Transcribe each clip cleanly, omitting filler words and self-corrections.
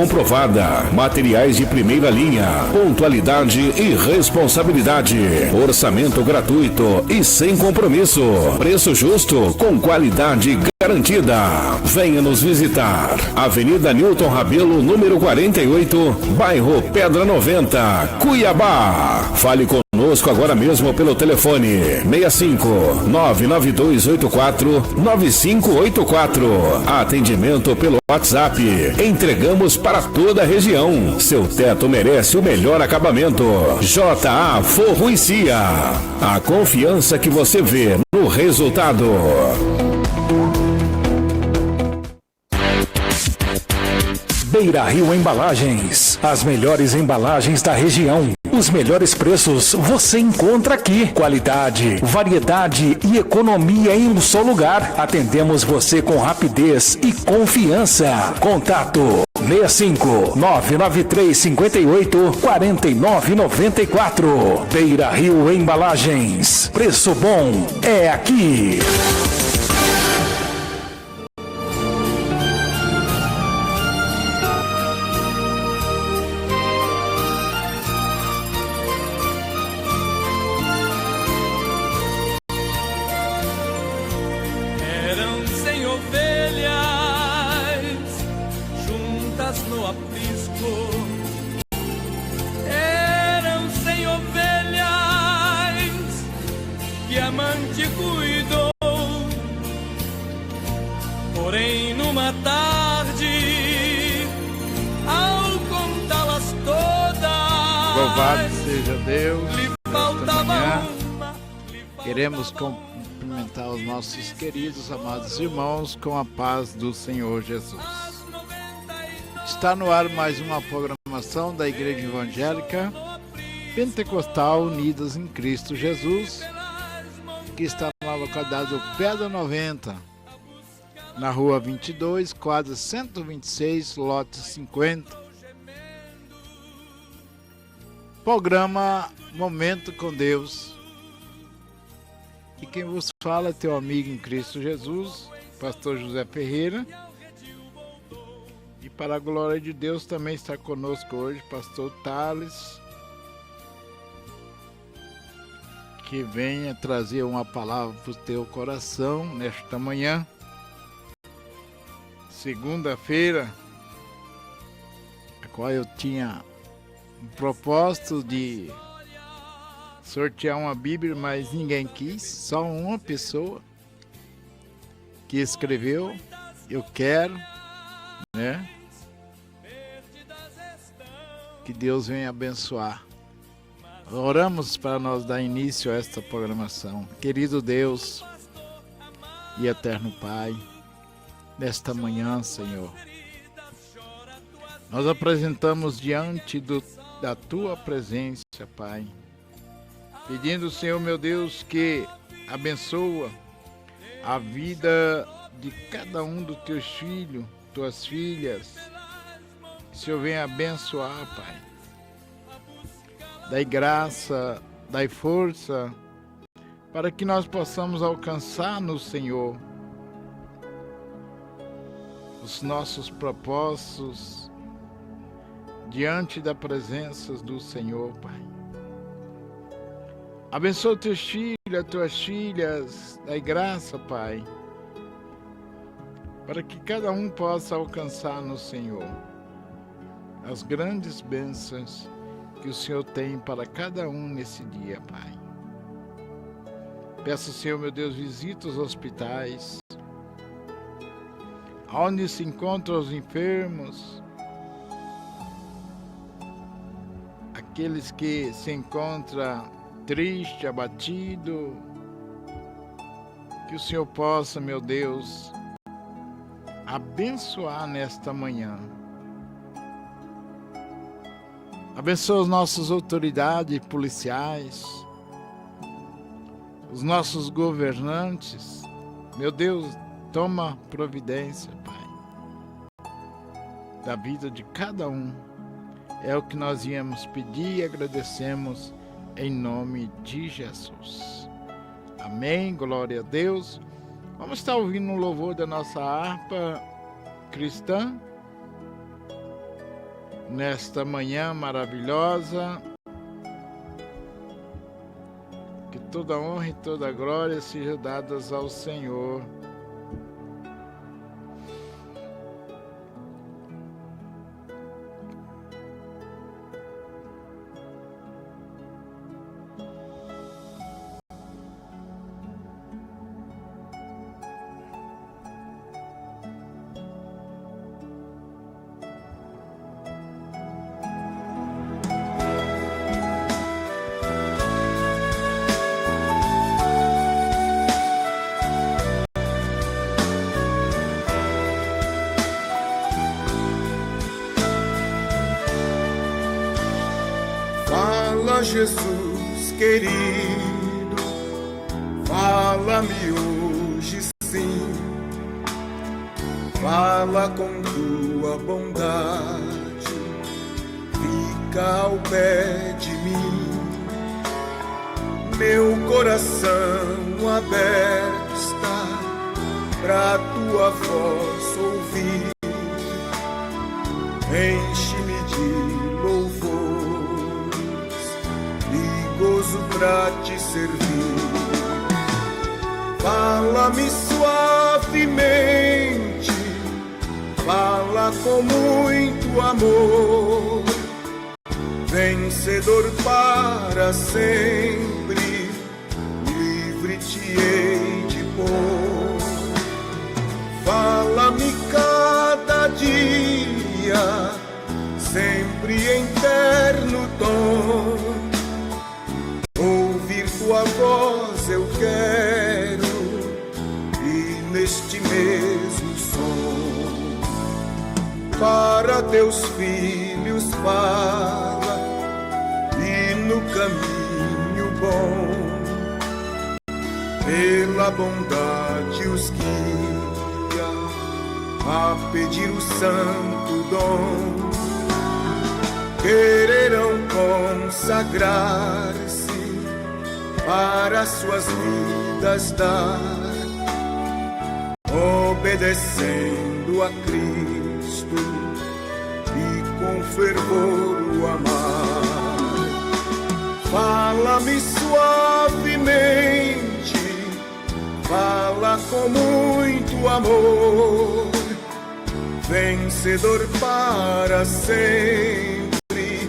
comprovada. Materiais de primeira linha, pontualidade e responsabilidade. Orçamento gratuito e sem compromisso. Preço justo com qualidade garantida. Venha nos visitar. Avenida Newton Rabelo, número 48, bairro Pedra 90, Cuiabá. Fale conosco agora mesmo pelo telefone 65 99284 9584. Atendimento pelo WhatsApp. Entregamos para toda a região. Seu teto merece o melhor acabamento. JA Forro e Cia. A confiança que você vê no resultado. Beira Rio Embalagens. As melhores embalagens da região. Os melhores preços você encontra aqui. Qualidade, variedade e economia em um só lugar. Atendemos você com rapidez e confiança. Contato 65 993 58 4994. Beira Rio Embalagens. Preço bom é aqui. Queremos cumprimentar os nossos queridos, amados irmãos com a paz do Senhor Jesus. Está no ar mais uma programação da Igreja Evangélica Pentecostal Unidas em Cristo Jesus, que está na localidade do Pedra 90, na rua 22, quadra 126, lote 50. Programa Momento com Deus. E quem vos fala é teu amigo em Cristo Jesus, pastor José Ferreira. E para a glória de Deus também está conosco hoje pastor Thales, que venha trazer uma palavra para o teu coração nesta manhã, segunda-feira, a qual eu tinha o propósito de sortear uma Bíblia, mas ninguém quis, só uma pessoa que escreveu, eu quero, né? Que Deus venha abençoar. Oramos para nós dar início a esta programação. Querido Deus e eterno Pai, nesta manhã, Senhor, nós apresentamos diante da Tua presença, Pai, pedindo, Senhor, meu Deus, que abençoa a vida de cada um dos Teus filhos, Tuas filhas. Que o Senhor venha abençoar, Pai. Dai graça, dai força, para que nós possamos alcançar no Senhor os nossos propósitos diante da presença do Senhor, Pai. Abençoa teus filhos, tuas filhas, dai graça, Pai, para que cada um possa alcançar no Senhor as grandes bênçãos que o Senhor tem para cada um nesse dia, Pai. Peço, Senhor, meu Deus, visita os hospitais, onde se encontram os enfermos, aqueles que se encontram triste, abatido, que o Senhor possa, meu Deus, abençoar nesta manhã. Abençoa as nossas autoridades policiais, os nossos governantes. Meu Deus, toma providência, Pai, da vida de cada um. É o que nós viemos pedir e agradecemos em nome de Jesus. Amém, glória a Deus. Vamos estar ouvindo um louvor da nossa harpa cristã. nesta manhã maravilhosa. Que toda honra e toda glória sejam dadas ao Senhor. Fala, Jesus querido, fala-me hoje sim, fala com tua bondade, fica ao pé de mim, meu coração aberto está pra tua voz ouvir, enche-me de louvor, gozo pra te servir. Fala-me suavemente, fala com muito amor, vencedor para sempre, livre te hei de pôr. Fala-me cada dia, sempre em terno tom, tua voz eu quero, e neste mesmo som, para teus filhos fala, e no caminho bom, pela bondade os guia, a pedir o santo dom, quererão consagrar-se para suas vidas dar, obedecendo a Cristo e com fervor o amar. Fala-me suavemente, fala com muito amor, vencedor para sempre,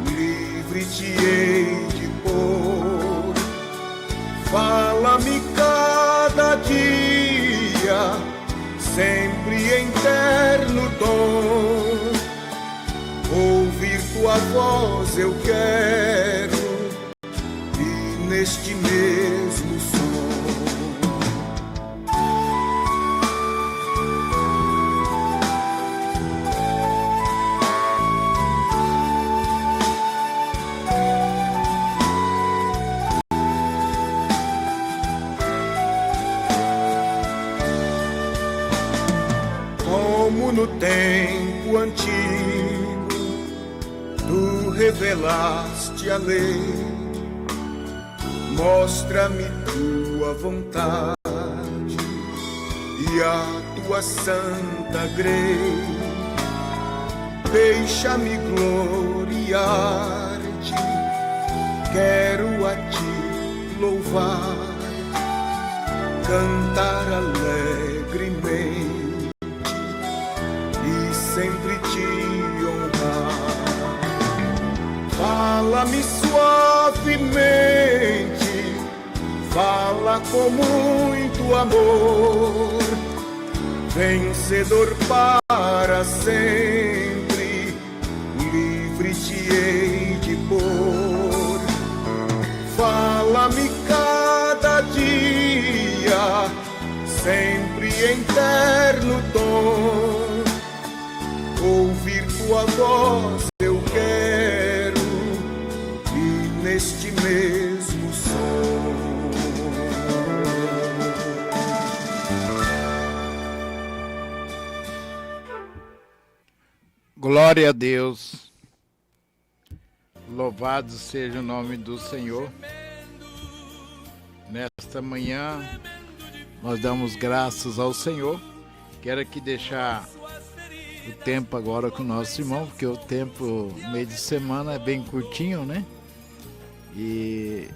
livre te hei de pôr. Fala-me cada dia, sempre em terno tom, ouvir tua voz eu quero, e neste mesmo som. Como no tempo antigo, tu revelaste a lei, mostra-me tua vontade e a tua santa grei, deixa-me gloriar-te, quero a ti louvar, cantar alegremente, sempre te honrar. Fala-me suavemente, fala com muito amor, vencedor para sempre, livre te hei de pôr. Fala-me cada dia, sempre em terno tom, ouvir tua voz eu quero, e neste mesmo som. Glória a Deus. Louvado seja o nome do Senhor. Nesta manhã nós damos graças ao Senhor. Quero aqui deixar o tempo agora com o nosso irmão, porque o tempo, meio de semana, é bem curtinho, né? E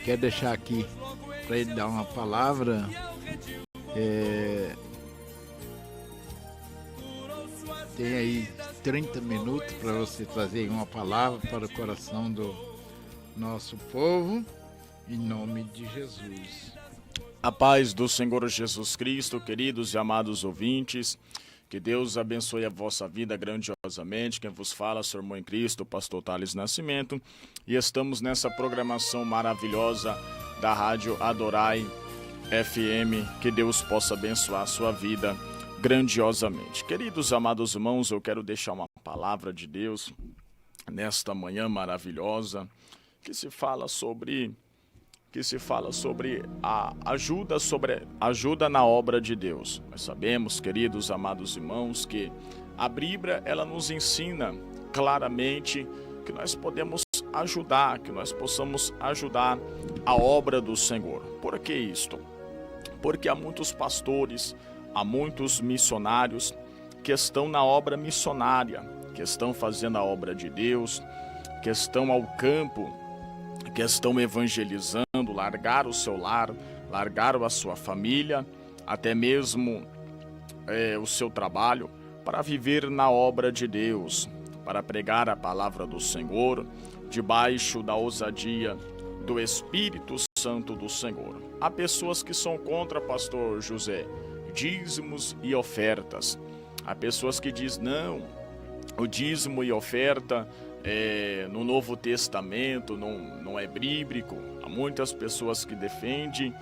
quero deixar aqui para ele dar uma palavra. Tem aí 30 minutos para você trazer uma palavra para o coração do nosso povo, em nome de Jesus. A paz do Senhor Jesus Cristo, queridos e amados ouvintes, que Deus abençoe a vossa vida grandiosamente. Quem vos fala, seu irmão em Cristo, o pastor Thales Nascimento, e estamos nessa programação maravilhosa da Rádio Adorai FM, que Deus possa abençoar a sua vida grandiosamente. Queridos amados irmãos, eu quero deixar uma palavra de Deus nesta manhã maravilhosa, que se fala sobre a ajuda na obra de Deus. Nós sabemos, queridos amados irmãos, que a Bíblia ela nos ensina claramente que nós podemos ajudar, que nós possamos ajudar a obra do Senhor. Por que isto? Porque há muitos pastores, há muitos missionários que estão na obra missionária, que estão fazendo a obra de Deus, que estão ao campo, que estão evangelizando, largaram o seu lar, largaram a sua família, até mesmo o seu trabalho, para viver na obra de Deus, para pregar a palavra do Senhor, debaixo da ousadia do Espírito Santo do Senhor. Há pessoas que são contra, pastor José, dízimos e ofertas. Há pessoas que dizem, não, o dízimo e oferta no Novo Testamento não é bíblico. Há muitas pessoas que defendem,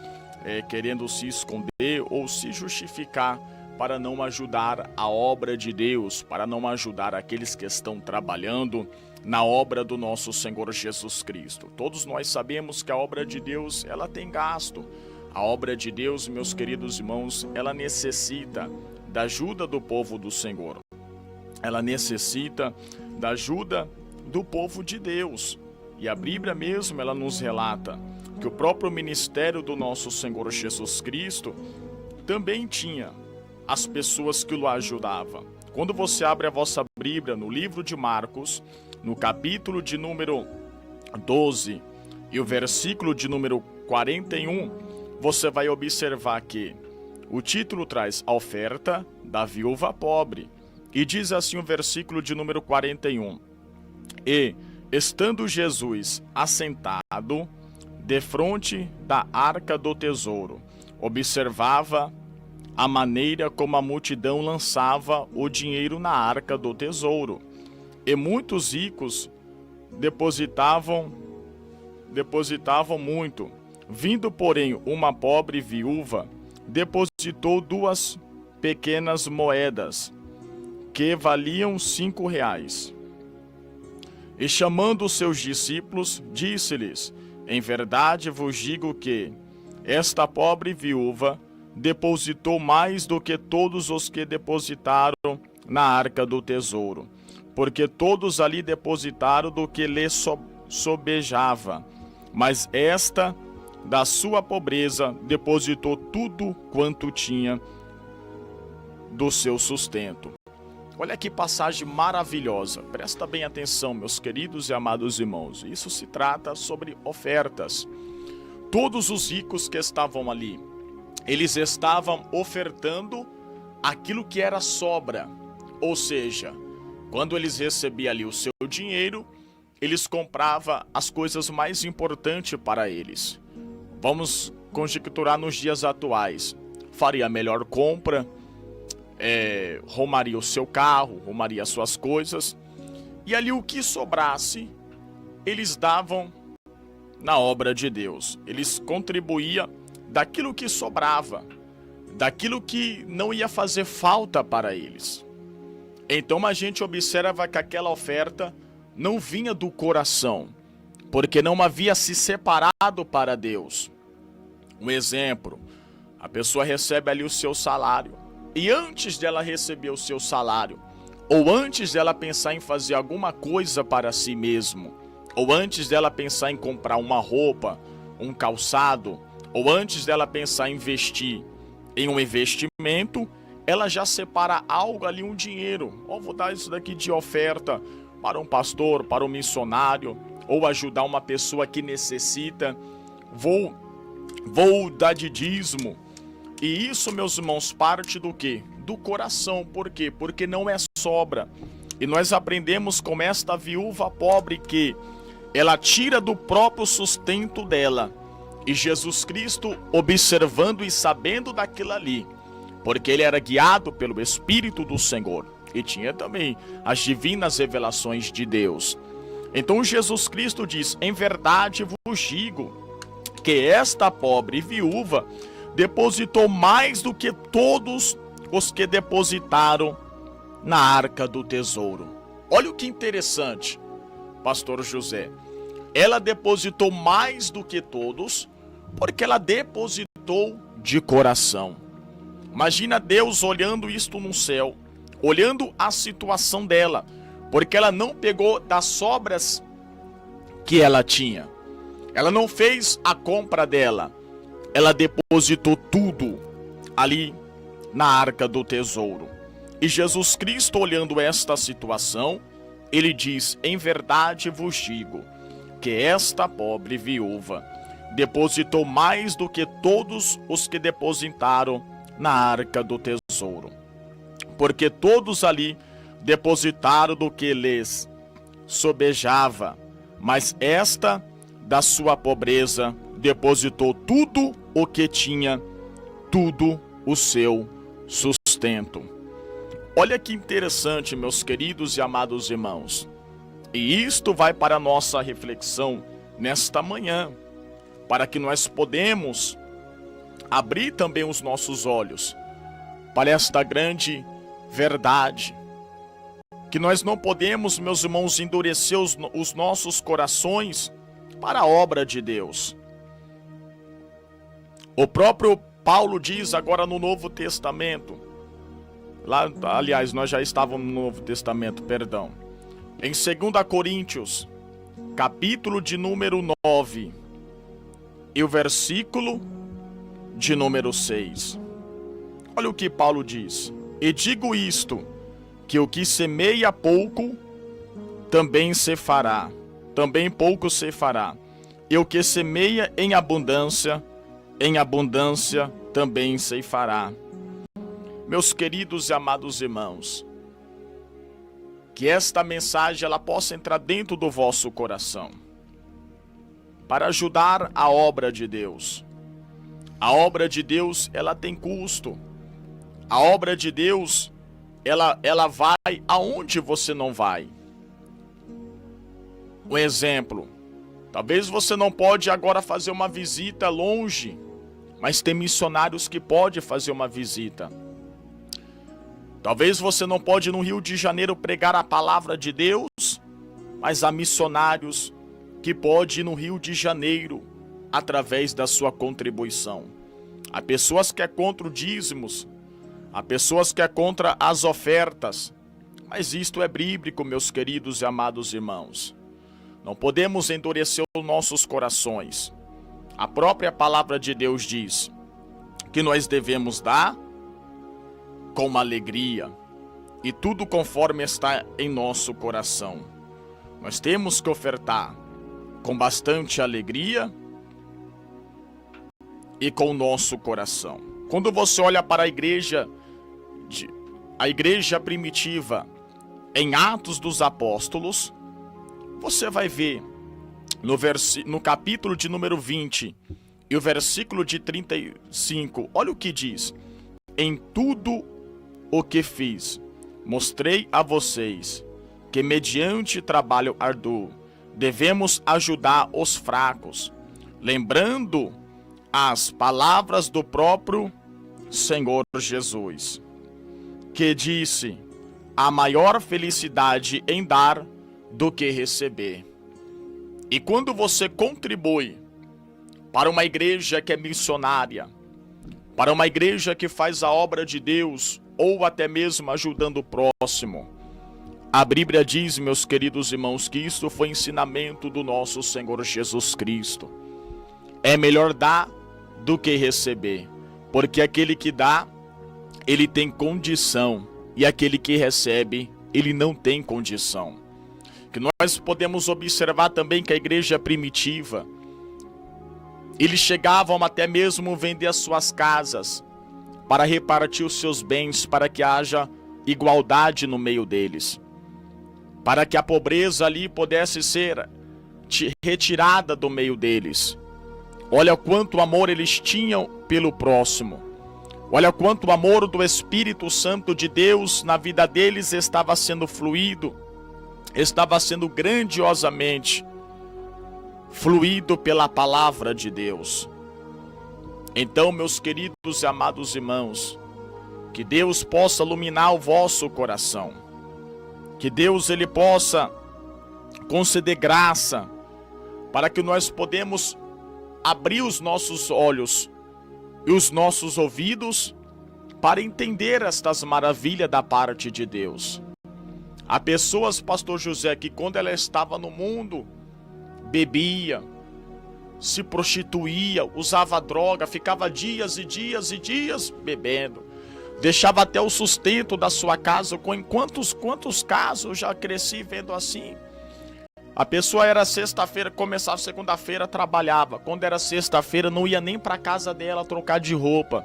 querendo se esconder ou se justificar para não ajudar a obra de Deus, para não ajudar aqueles que estão trabalhando na obra do nosso Senhor Jesus Cristo. Todos nós sabemos que a obra de Deus, ela tem gasto. A obra de Deus, meus queridos irmãos, ela necessita da ajuda do povo do Senhor. Ela necessita da ajuda do povo de Deus. E a Bíblia mesmo, ela nos relata que o próprio ministério do nosso Senhor Jesus Cristo também tinha as pessoas que o ajudavam. Quando você abre a vossa Bíblia no livro de Marcos, no capítulo de número 12 e o versículo de número 41, você vai observar que o título traz a oferta da viúva pobre. E diz assim o versículo de número 41. E, estando Jesus assentado defronte da arca do tesouro, observava a maneira como a multidão lançava o dinheiro na arca do tesouro. E muitos ricos depositavam muito. Vindo, porém, uma pobre viúva, depositou 2 pequenas moedas, que valiam 5 reais. E chamando os seus discípulos, disse-lhes, em verdade vos digo que esta pobre viúva depositou mais do que todos os que depositaram na arca do tesouro, porque todos ali depositaram do que lhe sobejava, mas esta, da sua pobreza, depositou tudo quanto tinha do seu sustento. Olha que passagem maravilhosa. Presta bem atenção, meus queridos e amados irmãos. Isso se trata sobre ofertas. Todos os ricos que estavam ali, eles estavam ofertando aquilo que era sobra. Ou seja, quando eles recebiam ali o seu dinheiro, eles compravam as coisas mais importantes para eles. Vamos conjecturar nos dias atuais. Faria a melhor compra, arrumaria o seu carro, arrumaria as suas coisas. E ali o que sobrasse, eles davam na obra de Deus. Eles contribuíam daquilo que sobrava, daquilo que não ia fazer falta para eles. Então a gente observa que aquela oferta não vinha do coração, porque não havia se separado para Deus. Um exemplo, a pessoa recebe ali o seu salário, e antes dela receber o seu salário, ou antes dela pensar em fazer alguma coisa para si mesmo, ou antes dela pensar em comprar uma roupa, um calçado, ou antes dela pensar em investir em um investimento, ela já separa algo ali, um dinheiro. Vou dar isso daqui de oferta para um pastor, para um missionário, ou ajudar uma pessoa que necessita. Vou dar de dízimo. E isso, meus irmãos, parte do quê? Do coração. Por quê? Porque não é sobra. E nós aprendemos com esta viúva pobre que ela tira do próprio sustento dela. E Jesus Cristo, observando e sabendo daquilo ali, porque ele era guiado pelo Espírito do Senhor e tinha também as divinas revelações de Deus. Então Jesus Cristo diz: em verdade vos digo que esta pobre viúva depositou mais do que todos os que depositaram na arca do tesouro. Olha o que interessante, pastor José. Ela depositou mais do que todos, porque ela depositou de coração. Imagina Deus olhando isto no céu, olhando a situação dela, porque ela não pegou das sobras que ela tinha. Ela não fez a compra dela. Ela depositou tudo ali na arca do tesouro. E Jesus Cristo, olhando esta situação, ele diz: em verdade vos digo que esta pobre viúva depositou mais do que todos os que depositaram na arca do tesouro. Porque todos ali depositaram do que lhes sobejava, mas esta, da sua pobreza, depositou tudo o que tinha, tudo o seu sustento. Olha que interessante, meus queridos e amados irmãos. E isto vai para a nossa reflexão nesta manhã, para que nós podemos abrir também os nossos olhos para esta grande verdade, que nós não podemos, meus irmãos, endurecer os nossos corações para a obra de Deus. O próprio Paulo diz agora no Novo Testamento, aliás, nós já estávamos no Novo Testamento, perdão, em 2 Coríntios, capítulo de número 9, e o versículo de número 6. Olha o que Paulo diz: e digo isto, que o que semeia pouco, também pouco se fará. E o que semeia em abundância também se fará. Meus queridos e amados irmãos, que esta mensagem ela possa entrar dentro do vosso coração, para ajudar a obra de Deus. A obra de Deus, ela tem custo. A obra de Deus, ela vai aonde você não vai. Um exemplo, talvez você não pode agora fazer uma visita longe, mas tem missionários que podem fazer uma visita. Talvez você não pode ir no Rio de Janeiro pregar a palavra de Deus, mas há missionários que podem ir no Rio de Janeiro através da sua contribuição. Há pessoas que é contra o dízimos, há pessoas que é contra as ofertas, mas isto é bíblico, meus queridos e amados irmãos. Não podemos endurecer os nossos corações. A própria palavra de Deus diz que nós devemos dar com uma alegria, e tudo conforme está em nosso coração. Nós temos que ofertar com bastante alegria e com o nosso coração. Quando você olha para a igreja primitiva em Atos dos Apóstolos, você vai ver no capítulo de número 20 e o versículo de 35, olha o que diz: em tudo o que fiz, mostrei a vocês que mediante trabalho árduo devemos ajudar os fracos, lembrando as palavras do próprio Senhor Jesus, que disse: há maior felicidade em dar do que receber. E quando você contribui para uma igreja que é missionária, para uma igreja que faz a obra de Deus, ou até mesmo ajudando o próximo, a Bíblia diz, meus queridos irmãos, que isso foi ensinamento do nosso Senhor Jesus Cristo. É melhor dar do que receber, porque aquele que dá ele tem condição, e aquele que recebe, ele não tem condição. Que nós podemos observar também que a igreja primitiva, eles chegavam até mesmo vender as suas casas para repartir os seus bens, para que haja igualdade no meio deles, para que a pobreza ali pudesse ser retirada do meio deles. Olha quanto amor eles tinham pelo próximo. Olha quanto o amor do Espírito Santo de Deus na vida deles estava sendo fluído, estava sendo grandiosamente fluído pela palavra de Deus. Então, meus queridos e amados irmãos, que Deus possa iluminar o vosso coração, que Deus ele possa conceder graça para que nós podemos abrir os nossos olhos e os nossos ouvidos para entender estas maravilhas da parte de Deus. Há pessoas, pastor José, que quando ela estava no mundo, bebia, se prostituía, usava droga, ficava dias e dias e dias bebendo, deixava até o sustento da sua casa. Com quantos casos eu já cresci vendo assim? A pessoa era sexta-feira, começava segunda-feira, trabalhava. Quando era sexta-feira, não ia nem para casa dela trocar de roupa,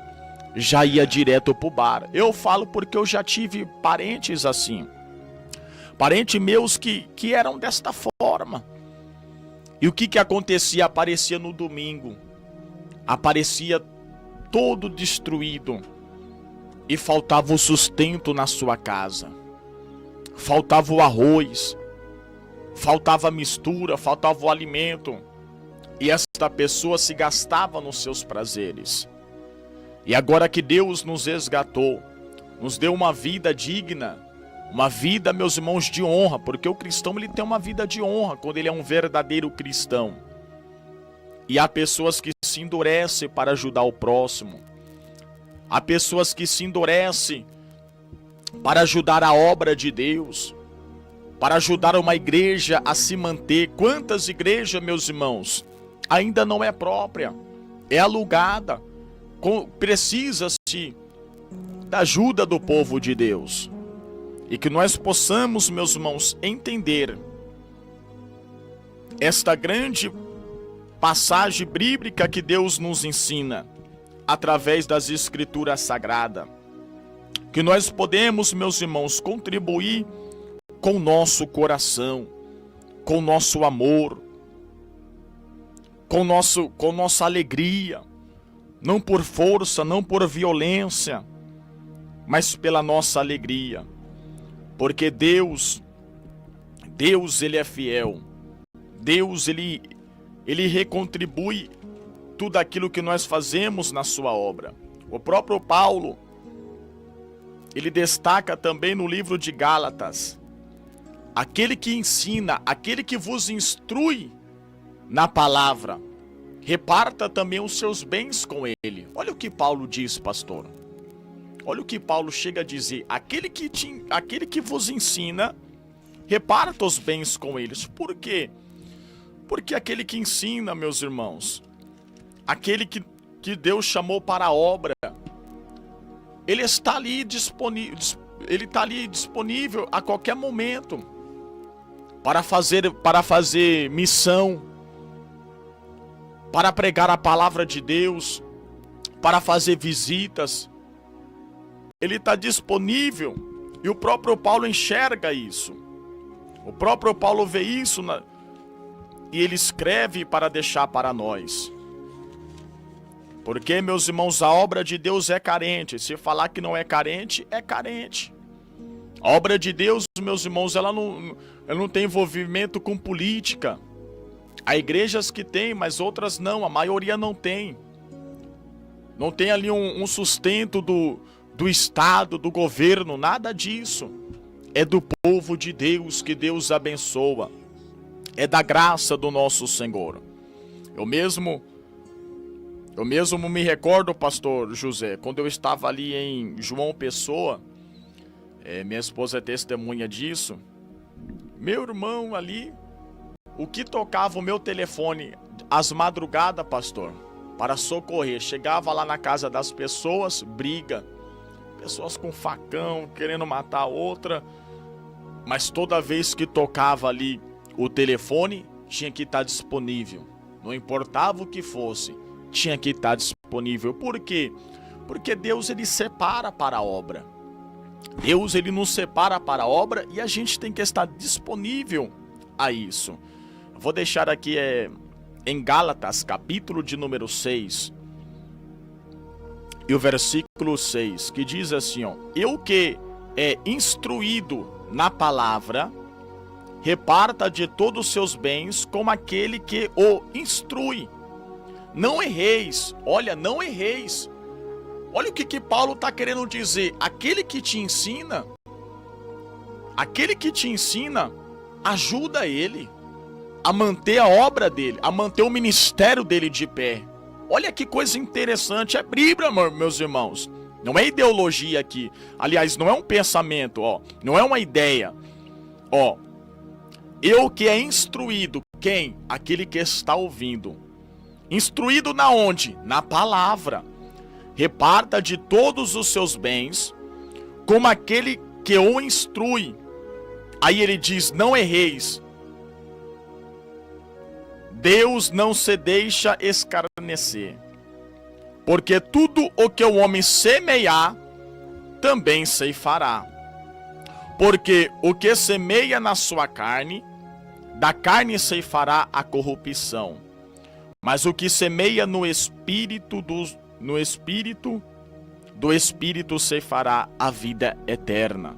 já ia direto pro bar. Eu falo porque eu já tive parentes assim, parentes meus que eram desta forma. E o que acontecia? Aparecia no domingo, aparecia todo destruído, e faltava o sustento na sua casa, faltava o arroz, faltava a mistura, faltava o alimento, e esta pessoa se gastava nos seus prazeres. E agora que Deus nos resgatou, nos deu uma vida digna, uma vida, meus irmãos, de honra, porque o cristão ele tem uma vida de honra quando ele é um verdadeiro cristão. E há pessoas que se endurecem para ajudar o próximo, há pessoas que se endurecem para ajudar a obra de Deus, para ajudar uma igreja a se manter. Quantas igrejas, meus irmãos, ainda não é própria, é alugada, precisa-se da ajuda do povo de Deus. E que nós possamos, meus irmãos, entender esta grande passagem bíblica que Deus nos ensina através das Escrituras Sagradas. Que nós podemos, meus irmãos, contribuir com o nosso coração, com o nosso amor, com nossa alegria, não por força, não por violência, mas pela nossa alegria. Porque Deus ele é fiel. Deus ele recontribui tudo aquilo que nós fazemos na sua obra. O próprio Paulo, ele destaca também no livro de Gálatas: aquele que ensina, aquele que vos instrui na palavra, reparta também os seus bens com ele. Olha o que Paulo diz, pastor. Olha o que Paulo chega a dizer: aquele que vos ensina, reparta os bens com eles. Por quê? Porque aquele que ensina, meus irmãos, aquele que Deus chamou para a obra, ele está ali disponível a qualquer momento para fazer missão, para pregar a palavra de Deus, para fazer visitas. Ele está disponível, e o próprio Paulo enxerga isso. O próprio Paulo vê isso e ele escreve para deixar para nós. Porque, meus irmãos, a obra de Deus é carente. Se falar que não é carente, é carente. A obra de Deus, meus irmãos, ela não tem envolvimento com política. Há igrejas que tem, mas outras não. A maioria não tem. Não tem ali um sustento do Estado, do governo, nada disso. É do povo de Deus que Deus abençoa. É da graça do nosso Senhor. Eu mesmo me recordo, pastor José, quando eu estava ali em João Pessoa, minha esposa é testemunha disso. Meu irmão ali, o que tocava o meu telefone às madrugadas, pastor, para socorrer, chegava lá na casa das pessoas, briga, pessoas com facão, querendo matar a outra. Mas toda vez que tocava ali o telefone, tinha que estar disponível. Não importava o que fosse, tinha que estar disponível. Por quê? Porque Deus, ele separa para a obra. Deus, ele nos separa para a obra e a gente tem que estar disponível a isso. Eu vou deixar aqui em Gálatas, capítulo de número 6, e o versículo 6, que diz assim, ó: eu que é instruído na palavra, reparta de todos os seus bens como aquele que o instrui. Não erreis, olha, não erreis. Olha o que Paulo está querendo dizer. Aquele que te ensina, ajuda ele a manter a obra dele, a manter o ministério dele de pé. Olha que coisa interessante, é Bíblia, meus irmãos. Não é ideologia aqui. Aliás, não é um pensamento, ó. Não é uma ideia. Ó, eu que é instruído, quem? Aquele que está ouvindo. Instruído na onde? Na palavra. Reparta de todos os seus bens, como aquele que o instrui. Aí ele diz, não erreis. Deus não se deixa escarnecer. Porque tudo o que o homem semear, também ceifará. Porque o que semeia na sua carne, da carne ceifará a corrupção. Mas o que semeia no espírito do espírito ceifará a vida eterna.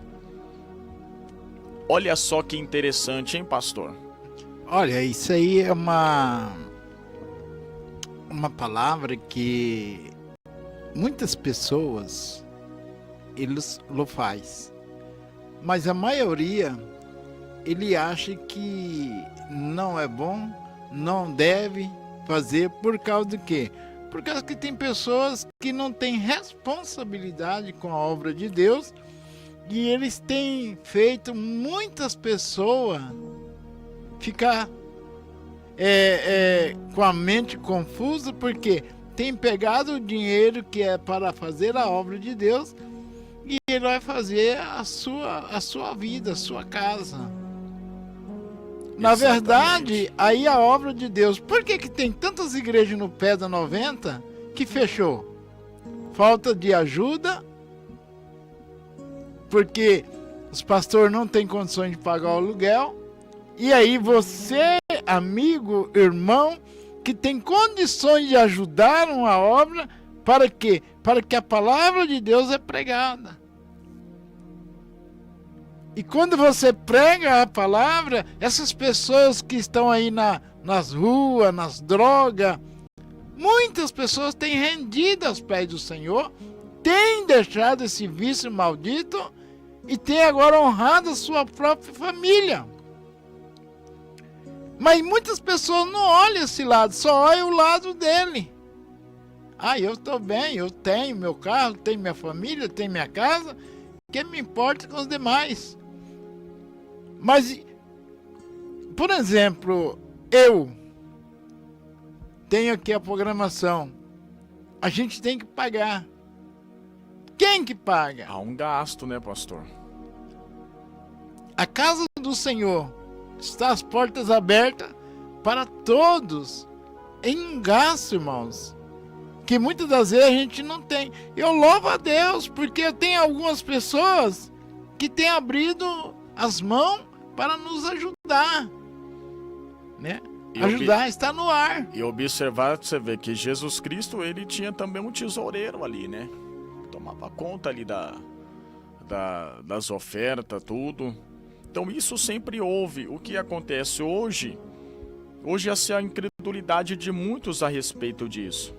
Olha só que interessante, hein, pastor? Olha, isso aí é uma palavra que muitas pessoas eles lo faz, mas a maioria ele acha que não é bom, não deve fazer por causa do quê? Por causa que tem pessoas que não têm responsabilidade com a obra de Deus e eles têm feito muitas pessoas ficar com a mente confusa, porque tem pegado o dinheiro que é para fazer a obra de Deus e ele vai fazer a sua vida, a sua casa. Na verdade, aí a obra de Deus, por que tem tantas igrejas no pé da 90 que fechou? Falta de ajuda, porque os pastores não têm condições de pagar o aluguel. E aí você, amigo, irmão, que tem condições de ajudar uma obra, para quê? Para que a palavra de Deus é pregada. E quando você prega a palavra, essas pessoas que estão aí nas ruas, nas drogas, muitas pessoas têm rendido aos pés do Senhor, têm deixado esse vício maldito e têm agora honrado a sua própria família. Mas muitas pessoas não olham esse lado, só olham o lado dele. Ah, eu estou bem, eu tenho meu carro, tenho minha família, tenho minha casa, que me importa com os demais. Mas, por exemplo, eu tenho aqui a programação. A gente tem que pagar. Quem que paga? Há um gasto, né, pastor? A casa do Senhor está as portas abertas para todos. Em um gasto, irmãos, que muitas das vezes a gente não tem. Eu louvo a Deus, porque eu tenho algumas pessoas que têm abrido as mãos para nos ajudar, né? Ajudar está no ar. E observar, você vê que Jesus Cristo, ele tinha também um tesoureiro ali, né? Tomava conta ali das ofertas, tudo. Então isso sempre houve. O que acontece hoje essa é a incredulidade de muitos a respeito disso.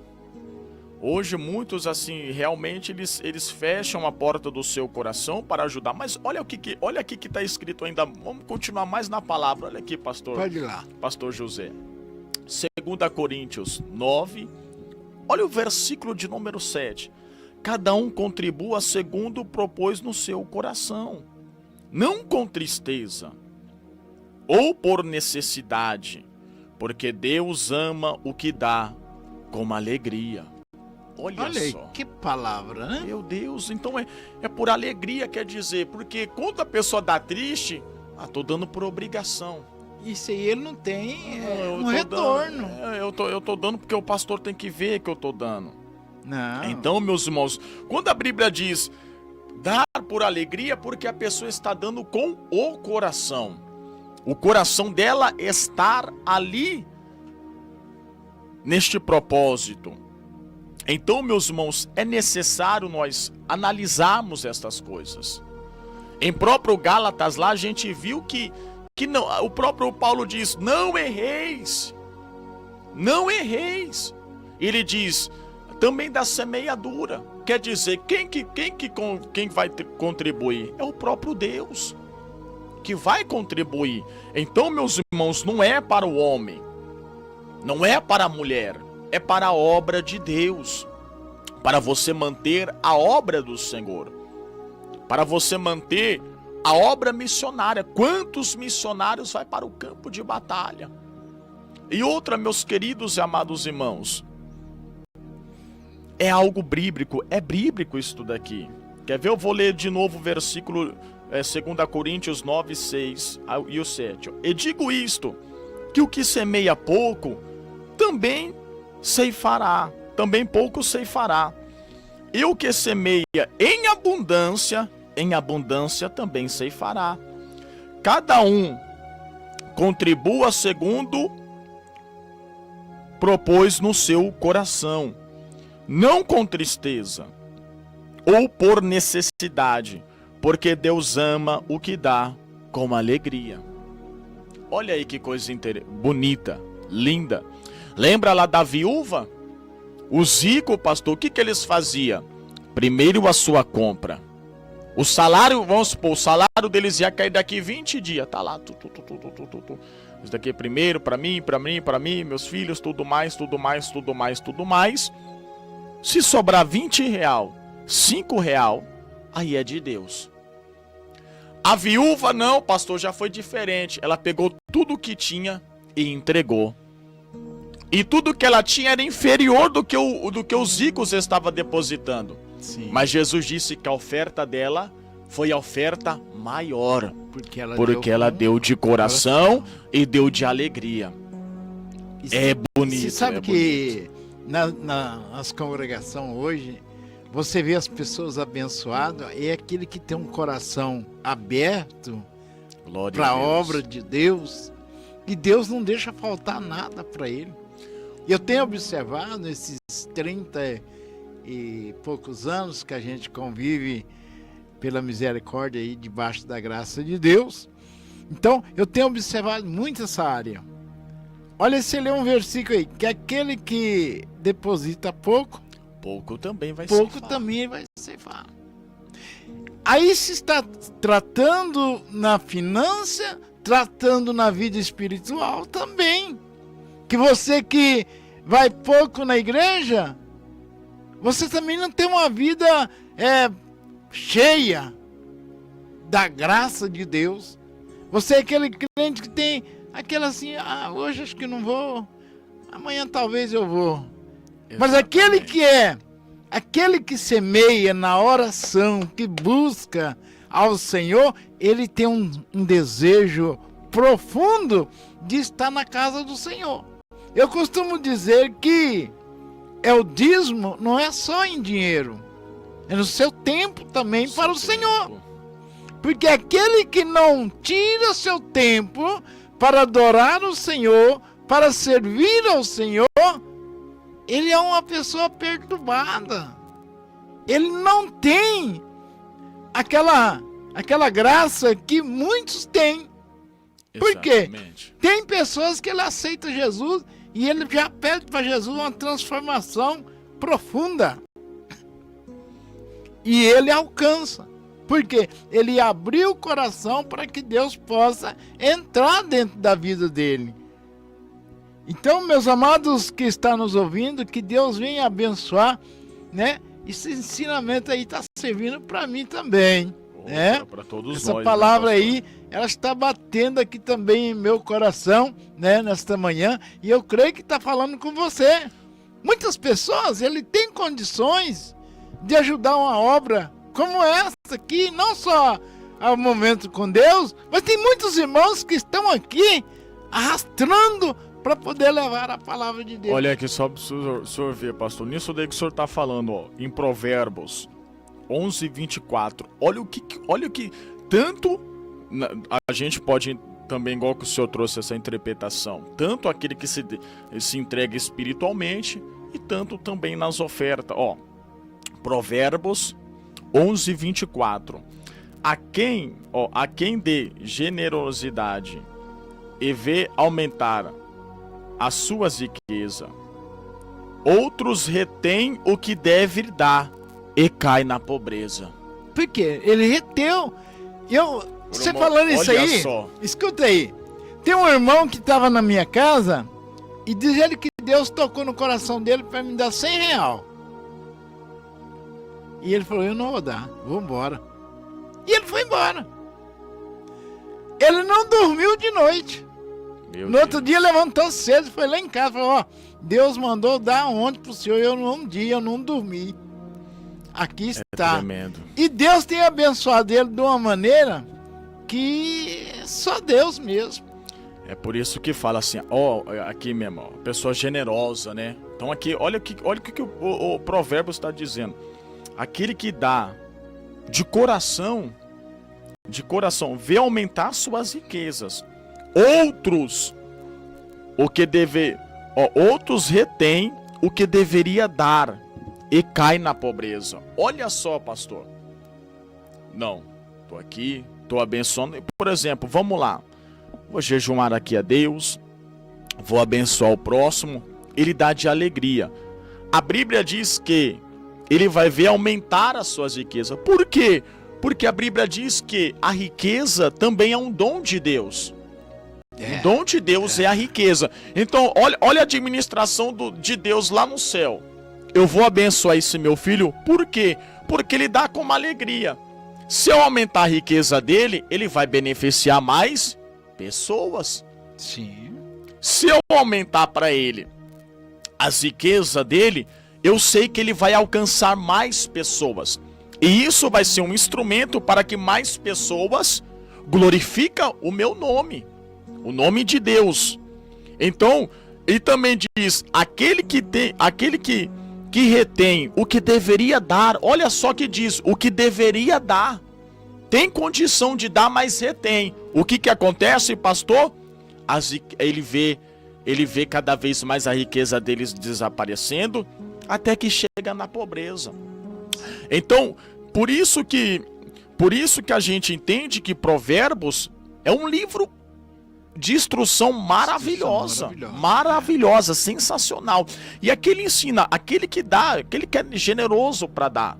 Hoje muitos, assim, realmente eles fecham a porta do seu coração para ajudar. Mas olha aqui que está escrito ainda. Vamos continuar mais na palavra. Olha aqui, pastor. Pode ir lá. Pastor José. 2 Coríntios 9. Olha o versículo de número 7. Cada um contribua segundo propôs no seu coração, não com tristeza ou por necessidade, porque Deus ama o que dá com alegria. Olha Olha aí, só. que palavra, né? Meu Deus, então é por alegria, quer dizer, porque quando a pessoa dá triste, tô dando por obrigação. Isso aí ele não tem Eu um tô retorno. dando, eu tô dando porque o pastor tem que ver que eu tô dando. Não. Então, meus irmãos, quando a Bíblia diz dar por alegria, porque a pessoa está dando com o coração dela estar ali neste propósito. Então, meus irmãos, é necessário nós analisarmos estas coisas. Em próprio Gálatas lá a gente viu que não, o próprio Paulo diz: não erreis, não erreis. Ele diz também da semeadura, quer dizer, quem vai contribuir? É o próprio Deus que vai contribuir. Então, meus irmãos, não é para o homem, não é para a mulher, é para a obra de Deus, para você manter a obra do Senhor, para você manter a obra missionária. Quantos missionários vai para o campo de batalha? E outra, meus queridos e amados irmãos, é algo bíblico, é bíblico isso daqui. Quer ver? Eu vou ler de novo o versículo 2 Coríntios 9, 6 e o 7. E digo isto, que o que semeia pouco, também ceifará, também pouco ceifará. E o que semeia em abundância também ceifará. Cada um contribua segundo propôs no seu coração, não com tristeza ou por necessidade, porque Deus ama o que dá com alegria. Olha aí que coisa bonita, linda. Lembra lá da viúva? Os ricos, pastor, o que eles faziam? Primeiro a sua compra. O salário, vamos supor, o salário deles ia cair daqui 20 dias. Tá lá, isso daqui é primeiro, para mim, meus filhos, tudo mais. Se sobrar R$20, R$5, aí é de Deus. A viúva não, pastor, já foi diferente. Ela pegou tudo que tinha e entregou. E tudo que ela tinha era inferior do que os ricos estavam depositando. Sim. Mas Jesus disse que a oferta dela foi a oferta maior. Porque ela deu de coração e deu de alegria. É bonito. Você sabe que nas congregações hoje, você vê as pessoas abençoadas, é aquele que tem um coração aberto para a obra de Deus, e Deus não deixa faltar nada para ele. Eu tenho observado esses 30 e poucos anos que a gente convive pela misericórdia aí debaixo da graça de Deus. Então, eu tenho observado muito essa área. Olha, se ler um versículo aí, que aquele que deposita pouco também vai ceifar. Aí se está tratando na finança, tratando na vida espiritual também. Que você que vai pouco na igreja, você também não tem uma vida cheia da graça de Deus. Você é aquele crente que tem aquela assim, hoje acho que não vou, amanhã talvez eu vou. Exatamente. Mas aquele que semeia na oração, que busca ao Senhor, ele tem um desejo profundo de estar na casa do Senhor. Eu costumo dizer que o dízimo não é só em dinheiro, é no seu tempo também para o Senhor. Porque aquele que não tira seu tempo para adorar o Senhor, para servir ao Senhor, ele é uma pessoa perturbada. Ele não tem aquela graça que muitos têm. Por quê? Tem pessoas que ele aceita Jesus e ele já pede para Jesus uma transformação profunda. E ele alcança. Porque ele abriu o coração para que Deus possa entrar dentro da vida dele. Então, meus amados que estão nos ouvindo, que Deus venha abençoar, né? Esse ensinamento aí está servindo para mim também, né? Para todos essa nós, palavra aí, ela está batendo aqui também em meu coração, né? Nesta manhã, e eu creio que está falando com você. muitas pessoas, ele tem condições de ajudar uma obra como essa aqui, não só ao momento com Deus, mas tem muitos irmãos que estão aqui arrastando para poder levar a palavra de Deus. Olha aqui, só para o senhor ver, pastor, nisso daí que o senhor está falando, ó, em Provérbios 11:24, olha o que tanto a gente pode também, igual que o senhor trouxe essa interpretação, tanto aquele que se entrega espiritualmente e tanto também nas ofertas. Ó, Provérbios 11:24, a quem dê generosidade e vê aumentar as suas riquezas, outros retém o que deve dar e cai na pobreza. Por quê? Ele reteu. Você falando isso aí, só. Escuta aí. Tem um irmão que estava na minha casa e diz ele que Deus tocou no coração dele para me dar R$100. E ele falou, eu não vou dar, vou embora. E ele foi embora. Ele não dormiu de noite. No outro dia levantou cedo, foi lá em casa, falou, ó, Deus mandou dar ontem pro senhor, eu não dormi. Aqui está. Tremendo. E Deus tem abençoado ele de uma maneira que só Deus mesmo. É por isso que fala assim, ó, aqui mesmo, ó, pessoa generosa, né? Então aqui, olha o que o provérbio está dizendo. Aquele que dá de coração, vê aumentar suas riquezas. Outros retém o que deveria dar e cai na pobreza. Olha só, pastor. Não, tô aqui, tô abençoando. Por exemplo, vamos lá. Vou jejuar aqui a Deus, vou abençoar o próximo, ele dá de alegria. A Bíblia diz que ele vai ver aumentar as suas riquezas. Por quê? Porque a Bíblia diz que a riqueza também é um dom de Deus. O dom de Deus é a riqueza. Então, olha a administração de Deus lá no céu. Eu vou abençoar esse meu filho, por quê? Porque ele dá com uma alegria. Se eu aumentar a riqueza dele, ele vai beneficiar mais pessoas. Sim. Se eu aumentar para ele as riquezas dele, eu sei que ele vai alcançar mais pessoas. E isso vai ser um instrumento para que mais pessoas glorificam o meu nome. O nome de Deus. Então, ele também diz, aquele que retém o que deveria dar, olha só que diz, o que deveria dar, tem condição de dar, mas retém. O que acontece, pastor? Ele vê cada vez mais a riqueza deles desaparecendo, até que chega na pobreza. Então, por isso que a gente entende que Provérbios é um livro de instrução maravilhosa, sensacional. E aqui ele ensina, aquele que dá, aquele que é generoso para dar.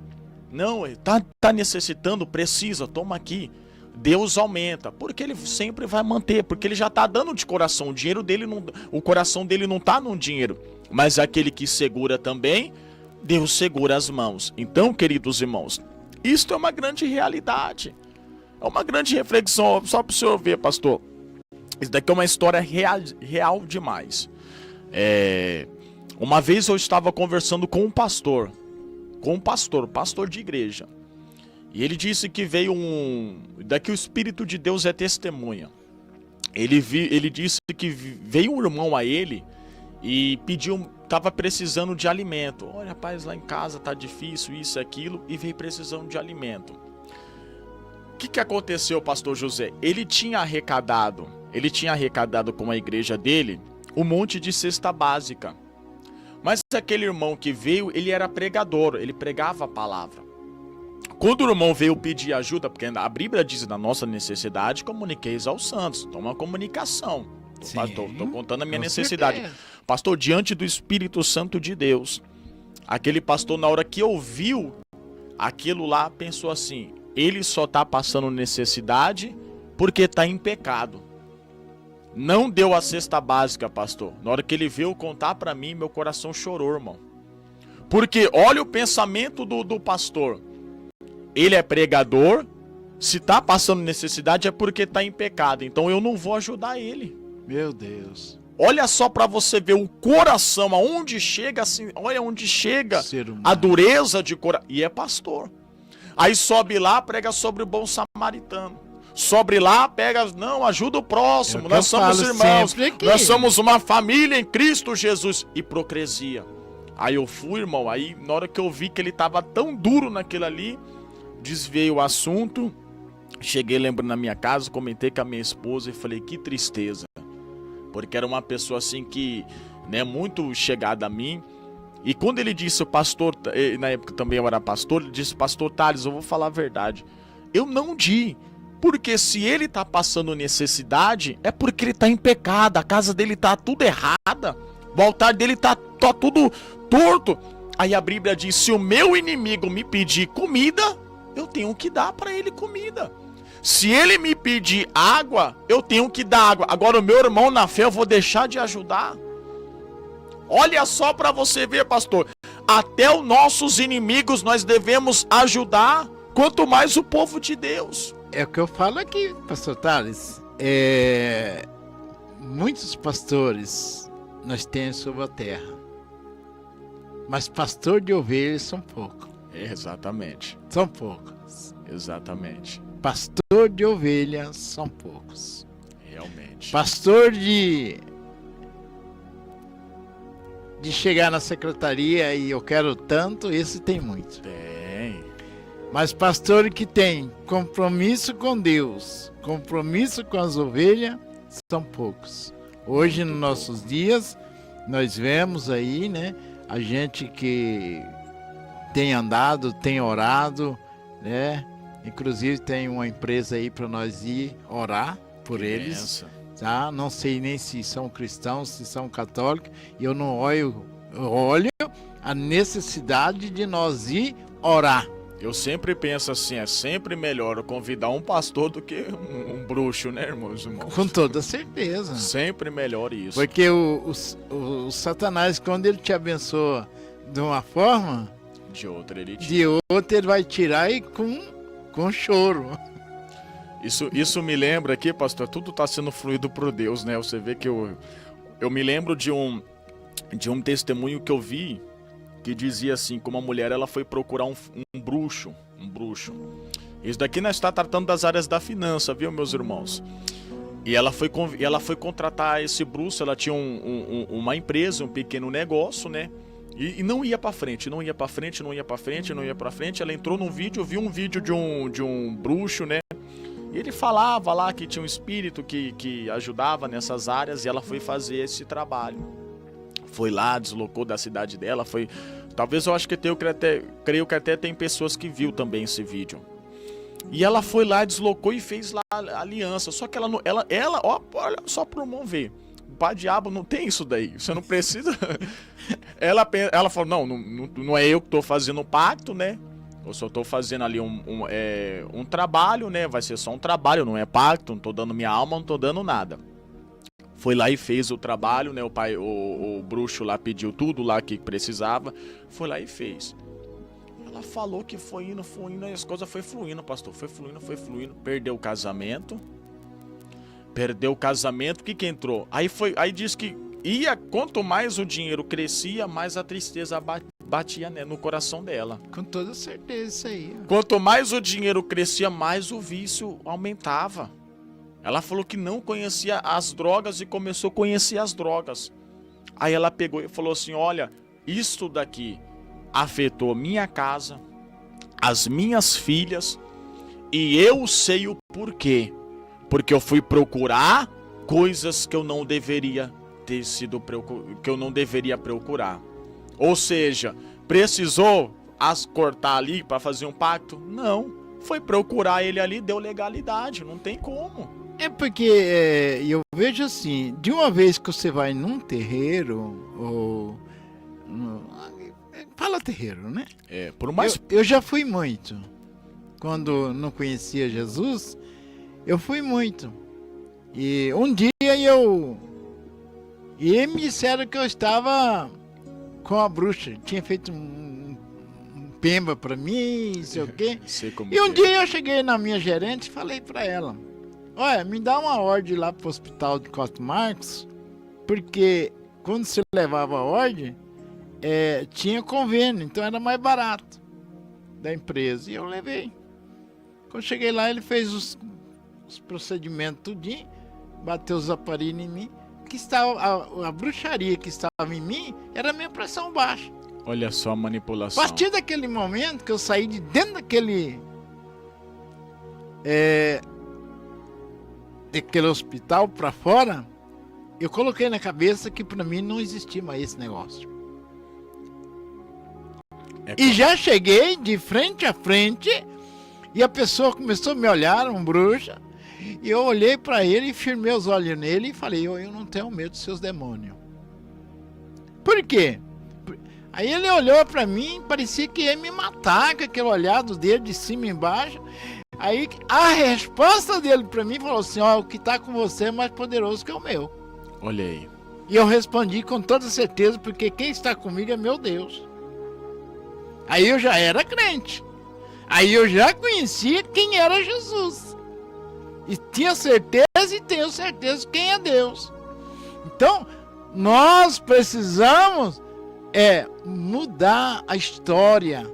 Não, tá necessitando, precisa, toma aqui. Deus aumenta, porque ele sempre vai manter, porque ele já tá dando de coração. O dinheiro dele o coração dele não tá no dinheiro, mas aquele que segura também, Deus segura as mãos. Então, queridos irmãos, isto é uma grande realidade. É uma grande reflexão, só para o senhor ver, pastor. Isso daqui é uma história real demais. Uma vez eu estava conversando com um pastor de igreja. E ele disse que veio daqui o Espírito de Deus é testemunha. Ele disse que veio um irmão a ele e estava precisando de alimento. Olha, rapaz, lá em casa tá difícil, isso, aquilo, e veio precisando de alimento. O que aconteceu, pastor José? Ele tinha arrecadado com a igreja dele um monte de cesta básica. Mas aquele irmão que veio, ele era pregador, ele pregava a palavra. Quando o irmão veio pedir ajuda, porque a Bíblia diz, na nossa necessidade, comuniqueis aos santos. Então, uma comunicação. Pastor, estou contando a minha necessidade. Certeza. Pastor, diante do Espírito Santo de Deus, aquele pastor, na hora que ouviu aquilo lá, pensou assim, ele só está passando necessidade porque está em pecado. Não deu a cesta básica, pastor. Na hora que ele veio contar para mim, meu coração chorou, irmão. Porque olha o pensamento do pastor. Ele é pregador, se está passando necessidade é porque está em pecado. Então eu não vou ajudar ele. Meu Deus. Olha só para você ver o coração, aonde chega assim, olha onde chega a dureza de coração. E é pastor. Aí sobe lá, prega sobre o bom samaritano. Sobe lá, pega, não, ajuda o próximo. Nós somos irmãos, nós somos uma família em Cristo Jesus. Hipocrisia. Aí eu fui, irmão, aí na hora que eu vi que ele tava tão duro naquilo ali, desviei o assunto. Cheguei, lembro, na minha casa, comentei com a minha esposa e falei, que tristeza. Porque era uma pessoa assim que, né, muito chegada a mim. E quando ele disse, o pastor, na época também eu era pastor, ele disse, pastor Thales, eu vou falar a verdade. Eu não di, porque se ele tá passando necessidade, é porque ele tá em pecado, a casa dele tá tudo errada, o altar dele tá tudo torto. Aí a Bíblia diz, se o meu inimigo me pedir comida, eu tenho que dar para ele comida. Se ele me pedir água, eu tenho que dar água. Agora o meu irmão na fé, eu vou deixar de ajudar? Olha só para você ver, pastor. Até os nossos inimigos nós devemos ajudar, quanto mais o povo de Deus. É o que eu falo aqui, pastor Thales. Muitos pastores nós temos sobre a terra. Mas pastor de ovelhas são poucos. Exatamente. São poucos. Exatamente. Pastor de ovelhas são poucos. Realmente. Pastor de chegar na secretaria e eu quero tanto, esse tem muito. Tem. Mas pastor que tem compromisso com Deus, compromisso com as ovelhas, são poucos. Hoje, nos nossos dias, nós vemos aí, né, a gente que tem andado, tem orado, né? Inclusive tem uma empresa aí para nós ir orar por eles, tá? Não sei nem se são cristãos, se são católicos, e eu não olho a necessidade de nós ir orar. Eu sempre penso assim, é sempre melhor eu convidar um pastor do que um bruxo, né, irmãos? Com toda certeza. Sempre melhor isso. Porque o Satanás, quando ele te abençoa de uma forma, de outra ele tira. De outra ele vai tirar e com choro. Isso me lembra aqui, pastor, tudo está sendo fluído por Deus, né? Você vê que eu me lembro de um testemunho que eu vi, que dizia assim, como uma mulher ela foi procurar um bruxo. Isso daqui nós está tratando das áreas da finança, viu, meus irmãos? E ela foi contratar esse bruxo, ela tinha uma empresa, um pequeno negócio, né? E não ia pra frente. Ela entrou num vídeo, viu um vídeo de um bruxo, né? E ele falava lá que tinha um espírito que ajudava nessas áreas, e ela foi fazer esse trabalho. Foi lá, deslocou da cidade dela, foi... Talvez eu acho que creio que até tem pessoas que viu também esse vídeo. E ela foi lá, deslocou e fez lá a aliança. Só que ela olha só pro irmão ver. Para diabo não tem isso daí, você não precisa. ela falou, não é eu que estou fazendo o pacto, né? Eu só estou fazendo ali um trabalho, né? Vai ser só um trabalho, não é pacto, não estou dando minha alma, não estou dando nada. Foi lá e fez o trabalho, né? O bruxo lá pediu tudo lá que precisava, foi lá e fez. Ela falou que foi indo, e as coisas foi fluindo, pastor, foi fluindo, perdeu o casamento. O que entrou? Aí diz que quanto mais o dinheiro crescia, mais a tristeza batia, né, no coração dela. Com toda certeza isso aí. Quanto mais o dinheiro crescia, mais o vício aumentava. Ela falou que não conhecia as drogas e começou a conhecer as drogas. Aí ela pegou e falou assim, olha, isso daqui afetou minha casa, as minhas filhas, e eu sei o porquê. Porque eu fui procurar coisas que eu não deveria procurar. Ou seja, precisou cortar ali para fazer um pacto? Não. Foi procurar ele ali, deu legalidade, não tem como. É porque eu vejo assim, de uma vez que você vai num terreiro, fala terreiro, né? Por mais... Eu já fui muito. Quando não conhecia Jesus, eu fui muito. E um dia e me disseram que eu estava com a bruxa. Tinha feito um pemba pra mim, não sei o quê. E um dia eu cheguei na minha gerente e falei pra ela, olha, me dá uma ordem lá pro hospital de Costa Marcos porque quando se levava a ordem, tinha convênio, então era mais barato da empresa. E eu levei. Quando cheguei lá, ele fez os procedimentos tudinho, bateu os aparelhos em mim, que estava, a bruxaria que estava em mim era a minha pressão baixa. Olha só a manipulação. A partir daquele momento que eu saí de dentro daquele hospital para fora, eu coloquei na cabeça que para mim não existia mais esse negócio. E já cheguei de frente a frente e a pessoa começou a me olhar, um bruxa, e eu olhei para ele e firmei os olhos nele e falei, eu não tenho medo dos seus demônios. Por quê? Aí ele olhou pra mim, parecia que ia me matar com aquele olhado dele de cima e embaixo. Aí a resposta dele pra mim falou assim, o que tá com você é mais poderoso que o meu. Olha aí. E eu respondi com toda certeza, porque quem está comigo é meu Deus. Aí eu já era crente. Aí eu já conhecia quem era Jesus. E tinha certeza e tenho certeza quem é Deus. Então, nós precisamos mudar a história.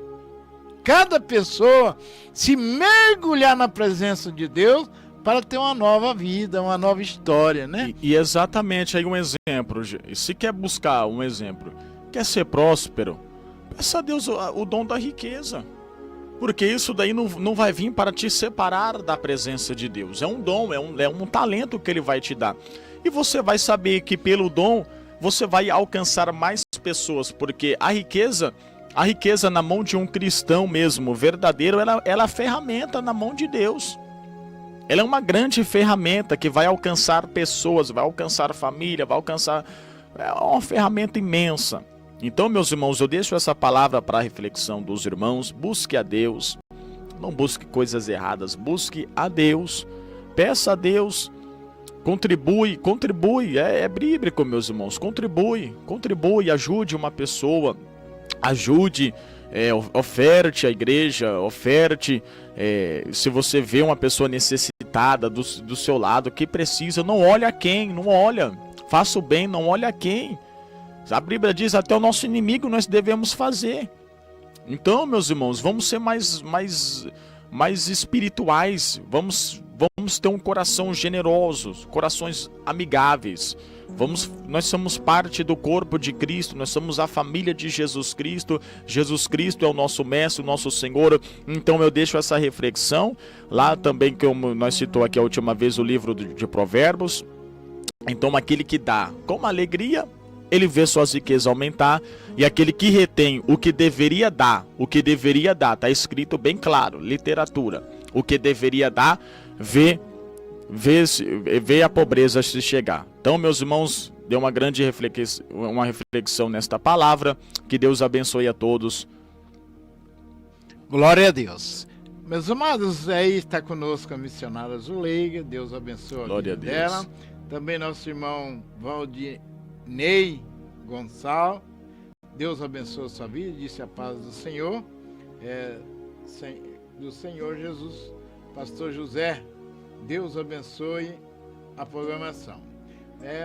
Cada pessoa se mergulhar na presença de Deus para ter uma nova vida, uma nova história, né? E exatamente aí um exemplo. Se quer buscar um exemplo, quer ser próspero, peça a Deus o dom da riqueza. Porque isso daí não vai vir para te separar da presença de Deus. É um dom, é um talento que Ele vai te dar. E você vai saber que pelo dom você vai alcançar mais pessoas, porque a riqueza na mão de um cristão mesmo, verdadeiro, ela é ferramenta na mão de Deus. Ela é uma grande ferramenta que vai alcançar pessoas, vai alcançar família, vai alcançar... É uma ferramenta imensa. Então, meus irmãos, eu deixo essa palavra para a reflexão dos irmãos. Busque a Deus, não busque coisas erradas, busque a Deus, peça a Deus. Contribui, é bíblico, meus irmãos, contribui, ajude uma pessoa, oferte à igreja, se você vê uma pessoa necessitada do seu lado, que precisa, não olha a quem, faça o bem, não olha a quem. A Bíblia diz, até o nosso inimigo nós devemos fazer. Então, meus irmãos, vamos ser mais espirituais, vamos ter um coração generoso, corações amigáveis. Nós somos parte do corpo de Cristo, nós somos a família de Jesus Cristo. Jesus Cristo é o nosso mestre, o nosso Senhor. Então eu deixo essa reflexão. Lá também, nós citou aqui a última vez o livro de Provérbios. Então aquele que dá com alegria, ele vê suas riquezas aumentar. E aquele que retém o que deveria dar, está escrito bem claro, literatura. O que deveria dar, vê a pobreza se chegar. Então, meus irmãos, deu uma grande reflexão nesta palavra. Que Deus abençoe a todos. Glória a Deus. Meus amados, aí está conosco a missionária Zuleika. Deus abençoe a vida dela. Também nosso irmão Valdinei Gonçalves. Deus abençoe a sua vida, disse a paz do Senhor. Do Senhor Jesus. Pastor José, Deus abençoe a programação.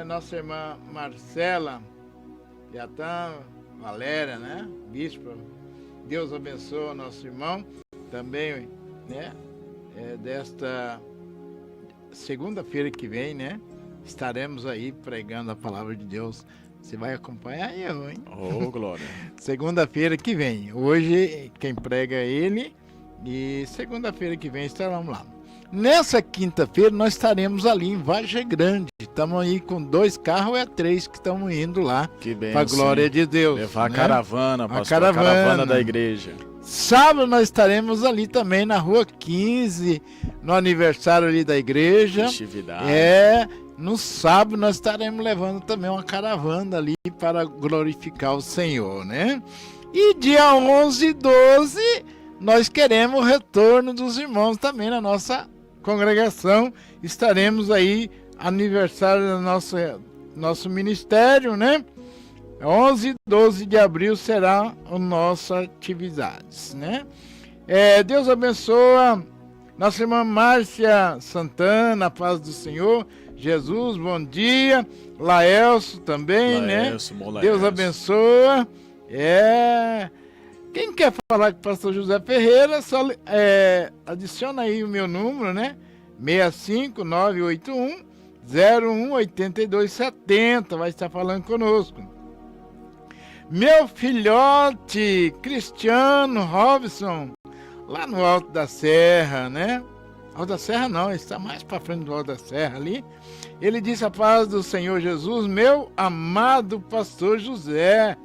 Nossa irmã Marcela, Piatã, Valéria, né? Bispo, Deus abençoe o nosso irmão. Também, né? Desta segunda-feira que vem, né? Estaremos aí pregando a palavra de Deus. Você vai acompanhar eu, hein? Oh, glória. Segunda-feira que vem. Hoje, quem prega é ele. E segunda-feira que vem estaremos lá. Nessa quinta-feira nós estaremos ali em Vargem Grande. Estamos aí com 2 carros ou 3 que estamos indo lá. Que bem, para a glória de Deus. Levar a caravana, pastor, a caravana da igreja. Sábado nós estaremos ali também na Rua 15, no aniversário ali da igreja. Festividade. No sábado nós estaremos levando também uma caravana ali para glorificar o Senhor, né? E dia 11 e 12 nós queremos o retorno dos irmãos também na nossa congregação. Estaremos aí, aniversário do nosso ministério, né? 11 e 12 de abril será a nossa atividades, né? Deus abençoa Nossa irmã Márcia Santana, a paz do Senhor Jesus, bom dia. Laelso também, Laelso, né? bom Deus Laelso. abençoa. Quem quer falar com o pastor José Ferreira, só adiciona aí o meu número, né? 65981-018270, vai estar falando conosco. Meu filhote Cristiano Robson, lá no Alto da Serra, né? Alto da Serra não, está mais para frente do Alto da Serra ali. Ele disse: a paz do Senhor Jesus, meu amado pastor José,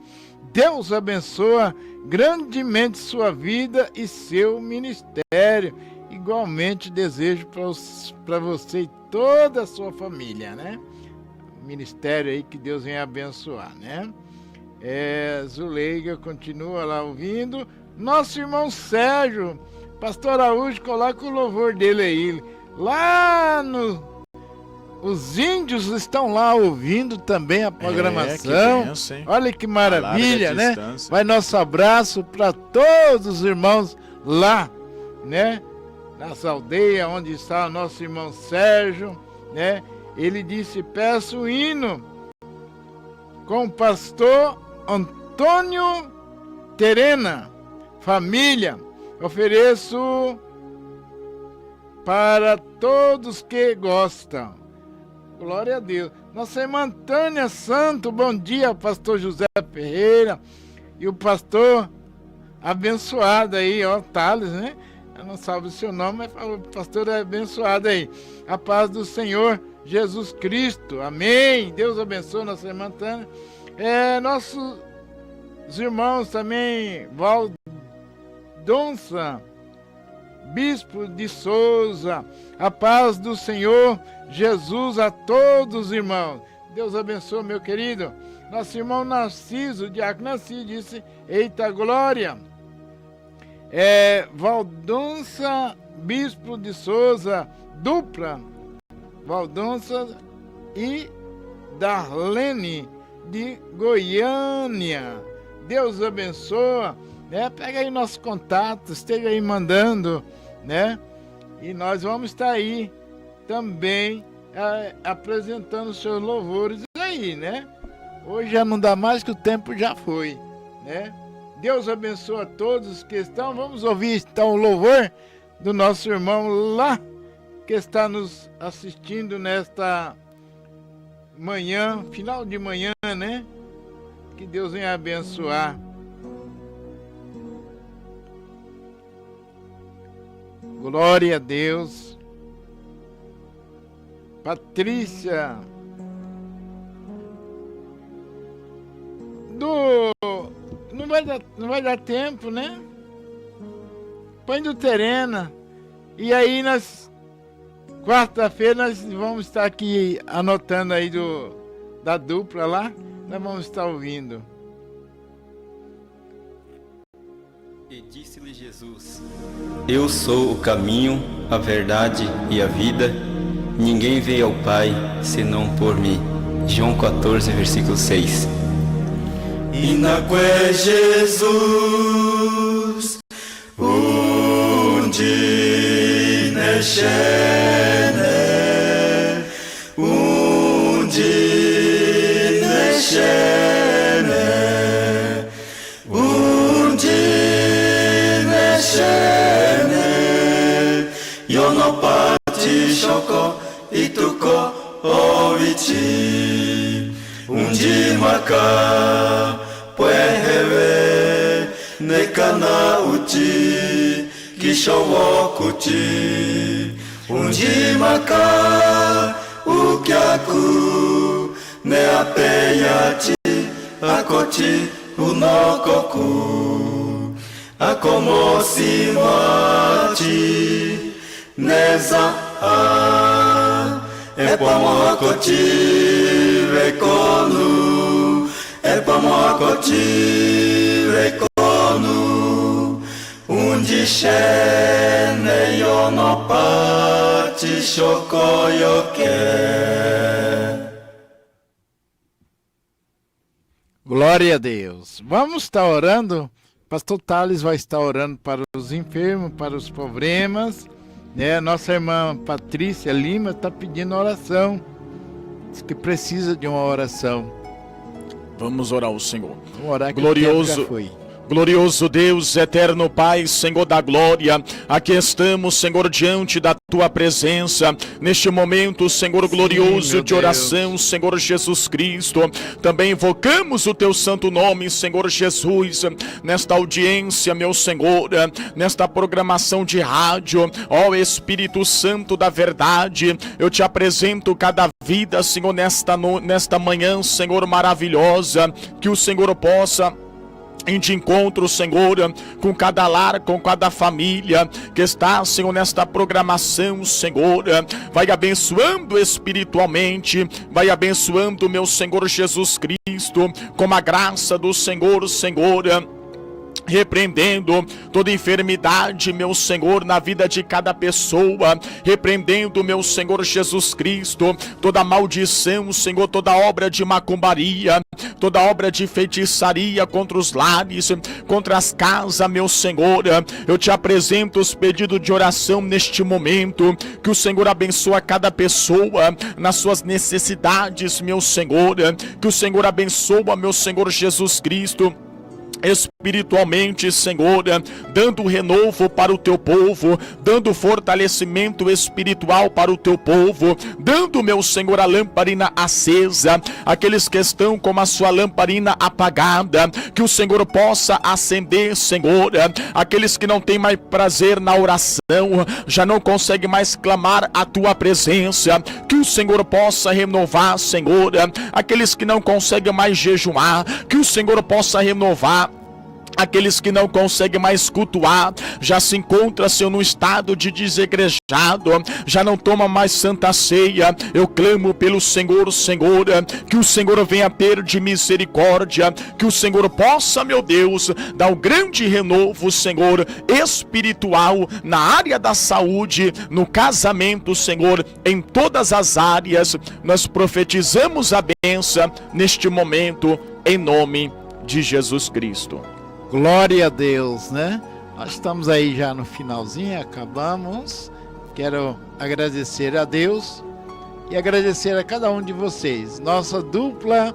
Deus abençoa grandemente sua vida e seu ministério. Igualmente desejo para você e toda a sua família, né? O ministério aí que Deus venha abençoar, né? Zuleiga continua lá ouvindo. Nosso irmão Sérgio, pastor Araújo, coloca o louvor dele aí. Lá os índios estão lá ouvindo também a programação. Que benção, hein? Olha que maravilha, né? Distância. Vai nosso abraço para todos os irmãos lá, né? Nessa aldeia onde está o nosso irmão Sérgio, né? Ele disse: peço o hino com o pastor Antônio Terena, família, ofereço para todos que gostam. Glória a Deus. Nossa irmã Tânia Santo, bom dia, pastor José Ferreira e o pastor abençoado aí, ó, Thales, né? Eu não sabe o seu nome, mas o pastor é abençoado aí. A paz do Senhor Jesus Cristo, amém. Deus abençoe nossa irmã Tânia. Nossos irmãos também, Valdonça, Bispo de Souza, a paz do Senhor Jesus a todos os irmãos. Deus abençoe, meu querido. Nosso irmão Narciso, o diácono Narciso, disse: eita glória. Valdonça, Bispo de Souza, dupla, Valdonça e Darlene de Goiânia. Deus abençoa, né? Pega aí nossos contatos, esteja aí mandando, né? E nós vamos estar aí também apresentando os seus louvores aí, né? Hoje já não dá mais, que o tempo já foi, né? Deus abençoe a todos que estão. Vamos ouvir então o louvor do nosso irmão lá, que está nos assistindo nesta manhã, final de manhã, né? Que Deus venha abençoar. Glória a Deus. Patrícia não vai dar tempo, né? Põe do Terena. E aí quarta-feira nós vamos estar aqui anotando aí da dupla lá. Nós vamos estar ouvindo. E disse-lhe Jesus: eu sou o caminho, a verdade e a vida. Ninguém veio ao Pai senão por mim. João 14, versículo 6. Inaque Jesus, undi neshene, undi neshene, undi neshene, yonopati shoko ituko oichi, undi maka pwehewe nekana uchi kishowokuchi, undi maka ukyaku ne apeyachi akoti unokoku akomosi machi neza epamokoti rekonu epamokoti rekonu undishene yonopati shokoyoke. Glória a Deus. Vamos estar orando. Pastor Thales vai estar orando para os enfermos, para os problemas, né? Nossa irmã Patrícia Lima está pedindo oração. Diz que precisa de uma oração. Vamos orar ao Senhor. Vamos orar que Glorioso, o tempo já foi. Glorioso Deus, eterno Pai, Senhor da glória, aqui estamos, Senhor, diante da Tua presença, neste momento, Senhor, glorioso de oração, Deus. Senhor Jesus Cristo, também invocamos o Teu santo nome, Senhor Jesus, nesta audiência, meu Senhor, nesta programação de rádio, ó Espírito Santo da verdade, eu te apresento cada vida, Senhor, nesta manhã, Senhor, maravilhosa, que o Senhor possa de encontro, Senhor, com cada lar, com cada família que está, Senhor, nesta programação, Senhor, vai abençoando espiritualmente, vai abençoando, meu Senhor Jesus Cristo, com a graça do Senhor, repreendendo toda enfermidade, meu Senhor, na vida de cada pessoa, repreendendo, meu Senhor Jesus Cristo, toda maldição, Senhor, toda obra de macumbaria, toda obra de feitiçaria contra os lares, contra as casas, meu Senhor, eu te apresento os pedidos de oração neste momento, que o Senhor abençoa cada pessoa nas suas necessidades, meu Senhor, que o Senhor abençoa, meu Senhor Jesus Cristo, espiritualmente, Senhor, dando renovo para o teu povo, dando fortalecimento espiritual para o teu povo, dando, meu Senhor, a lamparina acesa, aqueles que estão com a sua lamparina apagada, que o Senhor possa acender, Senhor, aqueles que não têm mais prazer na oração, já não conseguem mais clamar a tua presença, que o Senhor possa renovar, Senhor, aqueles que não conseguem mais jejuar, que o Senhor possa renovar aqueles que não conseguem mais cultuar, já se encontra, Senhor, no estado de desegrejado, já não toma mais santa ceia. Eu clamo pelo Senhor, que o Senhor venha ter de misericórdia, que o Senhor possa, meu Deus, dar um grande renovo, Senhor, espiritual na área da saúde, no casamento, Senhor, em todas as áreas. Nós profetizamos a bênção neste momento, em nome de Jesus Cristo. Glória a Deus, né? Nós estamos aí já no finalzinho, acabamos. Quero agradecer a Deus e agradecer a cada um de vocês. Nossa dupla,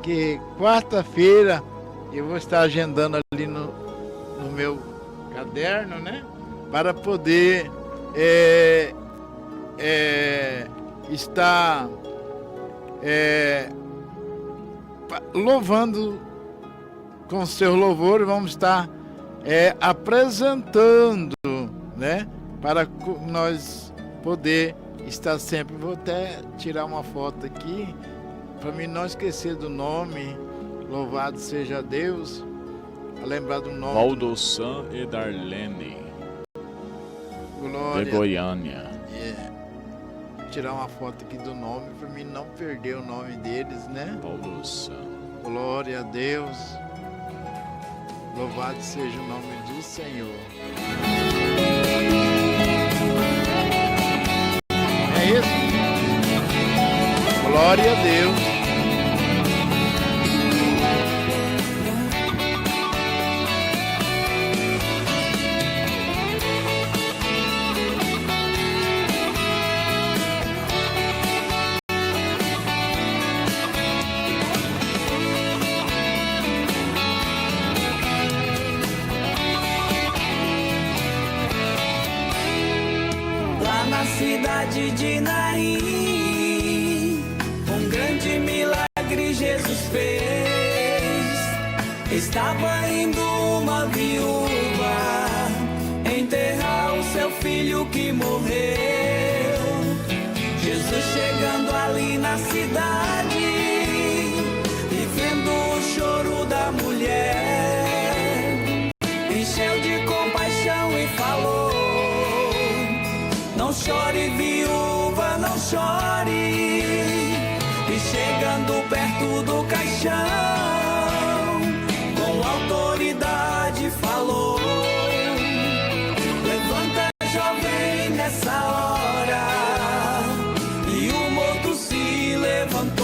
que quarta-feira eu vou estar agendando ali no meu caderno, né? Para poder estar louvando com seu louvor, vamos estar apresentando, né, para nós poder estar sempre. Vou até tirar uma foto aqui para mim não esquecer do nome. Louvado seja Deus, a lembrar do nome. Valdossan e Darlene, Glória. de Goiânia. Tirar uma foto aqui do nome para mim não perder o nome deles, né? Valdossan. Glória a Deus. Louvado seja o nome do Senhor. É isso? Glória a Deus. Cidade de Naim, um grande milagre Jesus fez. Estava indo uma viúva enterrar o seu filho que morreu. Jesus chegando ali na cidade e vendo o choro da mulher, encheu de compaixão e falou: não chore, viúva, não chore. E chegando perto do caixão, com autoridade falou: levanta, jovem, nessa hora. E o morto se levantou.